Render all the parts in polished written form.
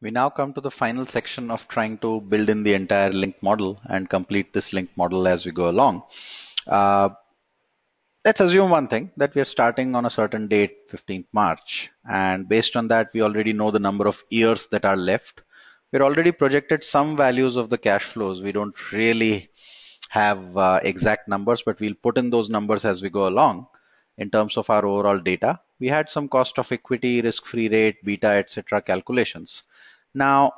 We now come to the final section of trying to build in the entire linked model and complete this linked model as we go along. Uh, let's assume one thing, that we are starting on a certain date, 15th March, and based on that, we already know the number of years that are left. We're already projected some values of the cash flows. We don't really have exact numbers, but we'll put in those numbers as we go along in terms of our overall data. We had some cost of equity, risk-free rate, beta, etc. calculations. Now,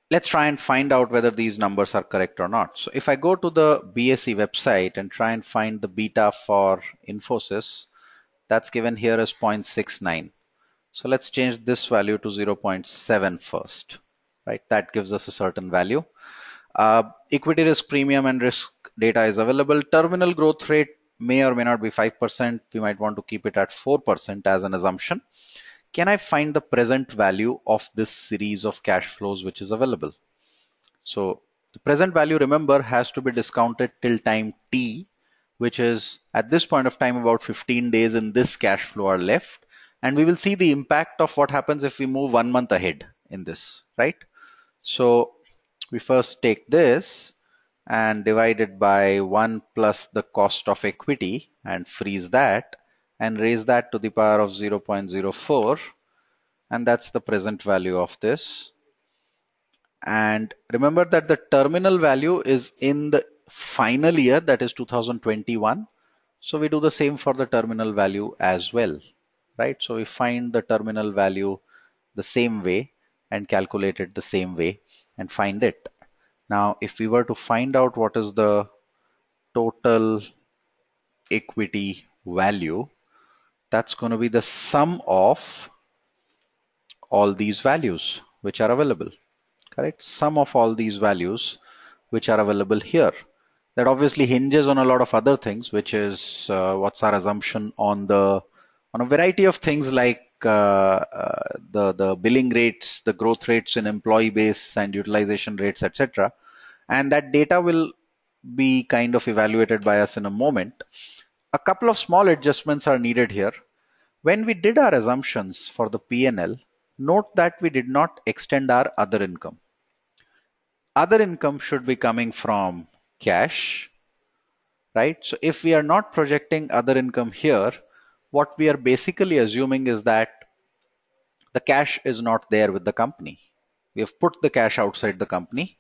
let's try and find out whether these numbers are correct or not. So if I go to the BSE website and try and find the beta for Infosys, that's given here as 0.69. So let's change this value to 0.7 first, right? That gives us a certain value. Equity risk premium and risk data is available. Terminal growth rate may or may not be 5%. We might want to keep it at 4% as an assumption. Can I find the present value of this series of cash flows which is available? So the present value, remember, has to be discounted till time t, which is at this point of time about 15 days in this cash flow are left. And we will see the impact of what happens if we move 1 month ahead in this, right? So we first take this and divide it by 1 plus the cost of equity and freeze that and raise that to the power of 0.04, and that's the present value of this. And remember that the terminal value is in the final year, that is 2021. So we do the same for the terminal value as well, right? So we find the terminal value the same way and calculate it the same way and find it. Now, if we were to find out what is the total equity value, that's going to be the sum of all these values which are available, correct? Sum of all these values which are available here. That obviously hinges on a lot of other things, which is what's our assumption on a variety of things like the billing rates, the growth rates in employee base and utilization rates, etc. And that data will be kind of evaluated by us in a moment. A couple of small adjustments are needed here. When we did our assumptions for the P&L, note that we did not extend our other income. Other income should be coming from cash, right? So if we are not projecting other income here, what we are basically assuming is that the cash is not there with the company. We have put the cash outside the company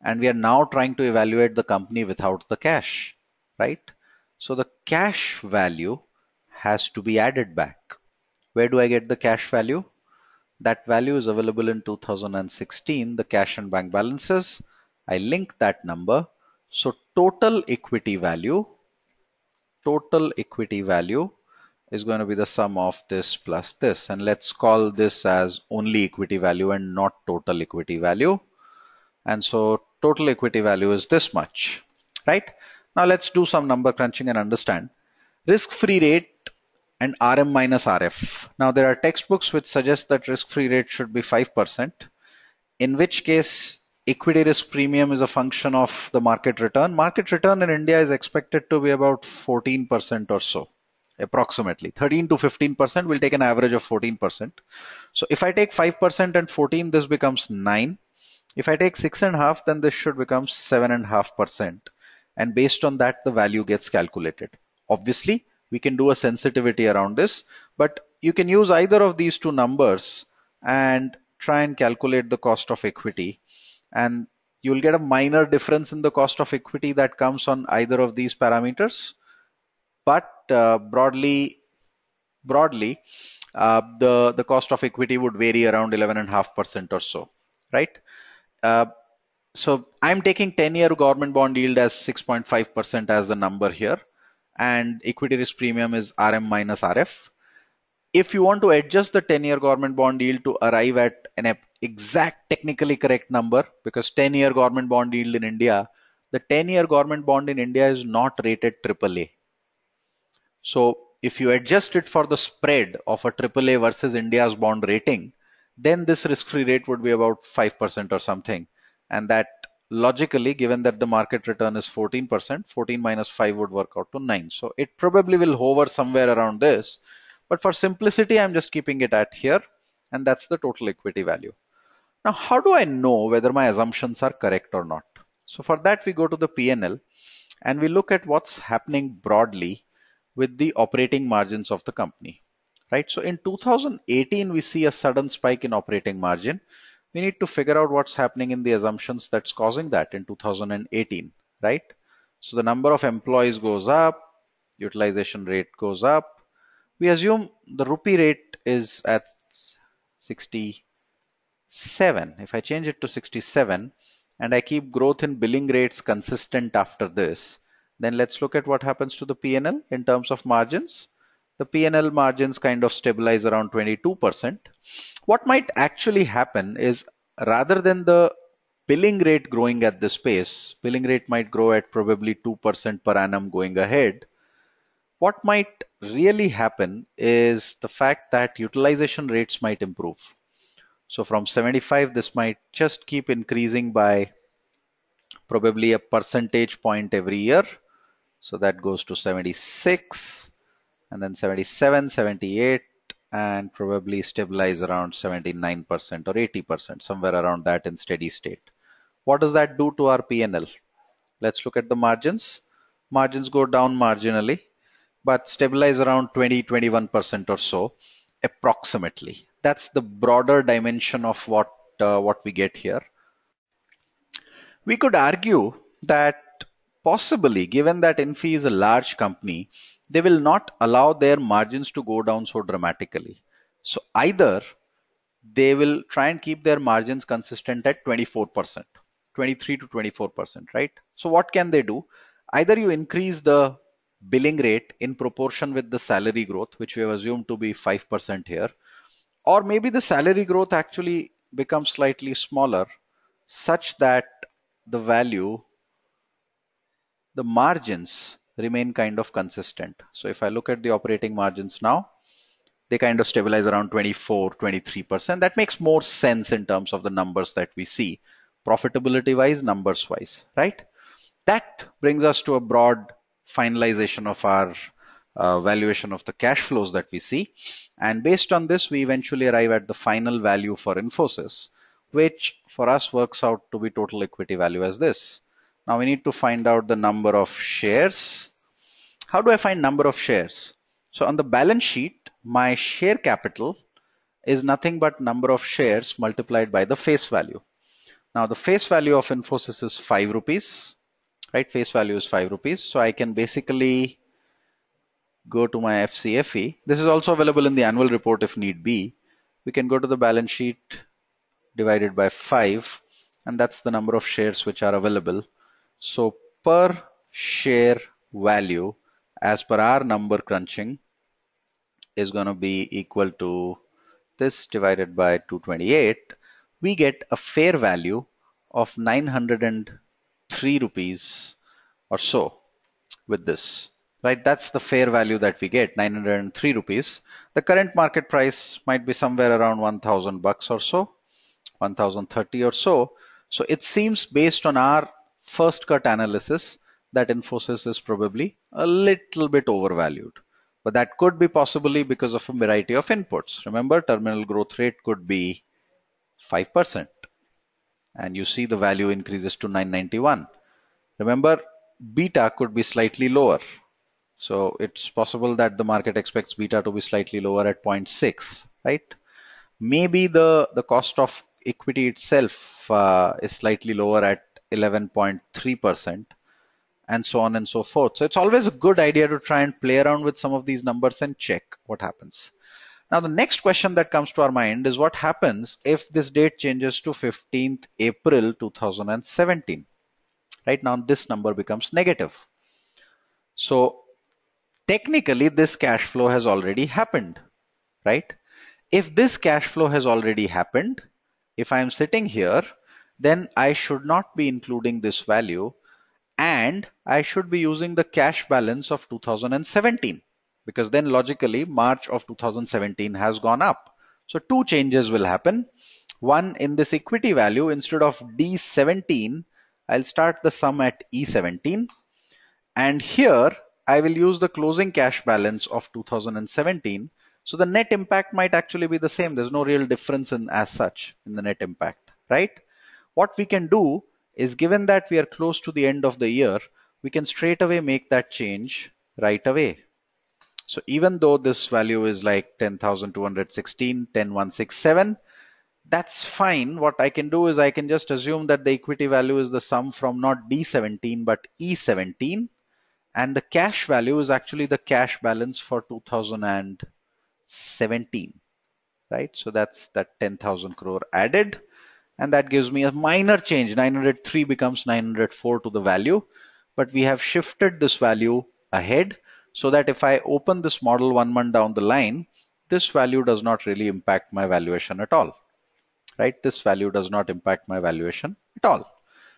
and we are now trying to evaluate the company without the cash, right? So the cash value has to be added back. Where do I get the cash value? That value is available in 2016, the cash and bank balances. I link that number. So total equity value is going to be the sum of this plus this. And let's call this as only equity value and not total equity value. And so total equity value is this much, right? Now let's do some number crunching and understand. Risk-free rate and RM minus RF. Now there are textbooks which suggest that risk-free rate should be 5%, in which case equity risk premium is a function of the market return. Market return in India is expected to be about 14% or so, approximately 13 to 15%. We'll take an average of 14%. So if I take 5% and 14, this becomes 9. If I take 6.5, then this should become 7.5%. And based on that, the value gets calculated. Obviously, we can do a sensitivity around this, but you can use either of these two numbers and try and calculate the cost of equity. And you'll get a minor difference in the cost of equity that comes on either of these parameters. But broadly, the cost of equity would vary around 11.5% or so, right? So I'm taking 10-year government bond yield as 6.5% as the number here, and equity risk premium is RM minus RF. If you want to adjust the 10-year government bond yield to arrive at an exact technically correct number, because 10-year government bond yield in India, the 10-year government bond in India is not rated AAA. So if you adjust it for the spread of a AAA versus India's bond rating, then this risk-free rate would be about 5% or something. And that logically, given that the market return is 14%, 14 minus 5 would work out to 9. So it probably will hover somewhere around this. But for simplicity, I'm just keeping it at here. and that's the total equity value. Now, how do I know whether my assumptions are correct or not? So for that, we go to the P&L and we look at what's happening broadly with the operating margins of the company, right? So in 2018, we see a sudden spike in operating margin. We need to figure out what's happening in the assumptions that's causing that in 2018, right? So the number of employees goes up, utilization rate goes up. We assume the rupee rate is at 67. If I change it to 67 and I keep growth in billing rates consistent after this, then let's look at what happens to the P&L in terms of margins. The P&L margins kind of stabilize around 22%. What might actually happen is, rather than the billing rate growing at this pace, billing rate might grow at probably 2% per annum going ahead. What might really happen is the fact that utilization rates might improve. So from 75, this might just keep increasing by probably a percentage point every year. So that goes to 76 and then 77, 78, and probably stabilize around 79% or 80%, somewhere around that in steady state. What does that do to our P&L? Let's look at the margins. Margins go down marginally, but stabilize around 20, 21% or so, approximately. That's the broader dimension of what we get here. We could argue that possibly, given that Infy is a large company, they will not allow their margins to go down so dramatically. So either they will try and keep their margins consistent at 24%, 23 to 24%, right? So what can they do? Either you increase the billing rate in proportion with the salary growth, which we have assumed to be 5% here, or maybe the salary growth actually becomes slightly smaller such that the value, the margins remain kind of consistent. So if I look at the operating margins now, they kind of stabilize around 24, 23%. That makes more sense in terms of the numbers that we see, profitability wise, numbers wise, right? That brings us to a broad finalization of our valuation of the cash flows that we see. And based on this, we eventually arrive at the final value for Infosys, which for us works out to be total equity value as this. Now we need to find out the number of shares. How do I find number of shares? So on the balance sheet, my share capital is nothing but number of shares multiplied by the face value. Now the face value of Infosys is 5 rupees, right? Face value is 5 rupees. So I can basically go to my FCFE. This is also available in the annual report if need be. We can go to the balance sheet divided by 5, and that's the number of shares which are available. So per share value, as per our number crunching, is going to be equal to this divided by 228. We get a fair value of 903 rupees or so with this, right? That's the fair value that we get, 903 rupees. The current market price might be somewhere around 1,000 bucks or so, 1,030 or so. So it seems, based on our first cut analysis, that Infosys is probably a little bit overvalued. But that could be possibly because of a variety of inputs. Remember, terminal growth rate could be 5%. And you see the value increases to 991. Remember, beta could be slightly lower. So it's possible that the market expects beta to be slightly lower at 0.6, right? Maybe the cost of equity itself is slightly lower at 11.3%, and so on and so forth. So it's always a good idea to try and play around with some of these numbers and check what happens. Now, the next question that comes to our mind is what happens if this date changes to 15th April 2017? Right now, this number becomes negative. So technically, this cash flow has already happened, right? If this cash flow has already happened, if I'm sitting here, then I should not be including this value, and I should be using the cash balance of 2017, because then logically March of 2017 has gone up. So two changes will happen. One, in this equity value, instead of D17, I'll start the sum at E17. And here I will use the closing cash balance of 2017. So the net impact might actually be the same. There's no real difference in as such in the net impact, right? What we can do is, given that we are close to the end of the year, we can straight away make that change right away. So even though this value is like 10,216, 10,167, that's fine. What I can do is I can just assume that the equity value is the sum from not D17 but E17, and the cash value is actually the cash balance for 2017, right? So that's that 10,000 crore added, and that gives me a minor change. 903 becomes 904 to the value, but we have shifted this value ahead so that if I open this model 1 month down the line, this value does not really impact my valuation at all, right? This value does not impact my valuation at all.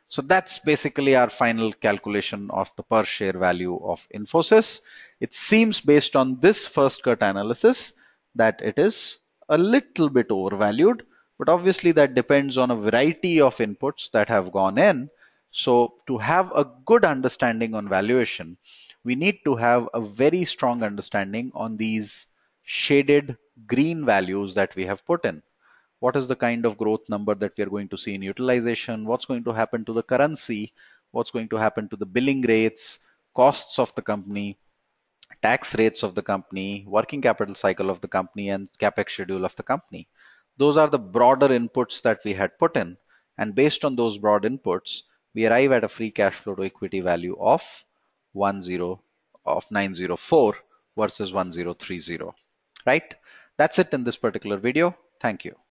So that's basically our final calculation of the per share value of Infosys. It seems, based on this first cut analysis, that it is a little bit overvalued, but obviously that depends on a variety of inputs that have gone in. So to have a good understanding on valuation, we need to have a very strong understanding on these shaded green values that we have put in. What is the kind of growth number that we are going to see in utilization, what's going to happen to the currency, what's going to happen to the billing rates, costs of the company, tax rates of the company, working capital cycle of the company, and capex schedule of the company. Those are the broader inputs that we had put in, and based on those broad inputs, we arrive at a free cash flow to equity value of 904 versus 1030. Right? That's it in this particular video. Thank you.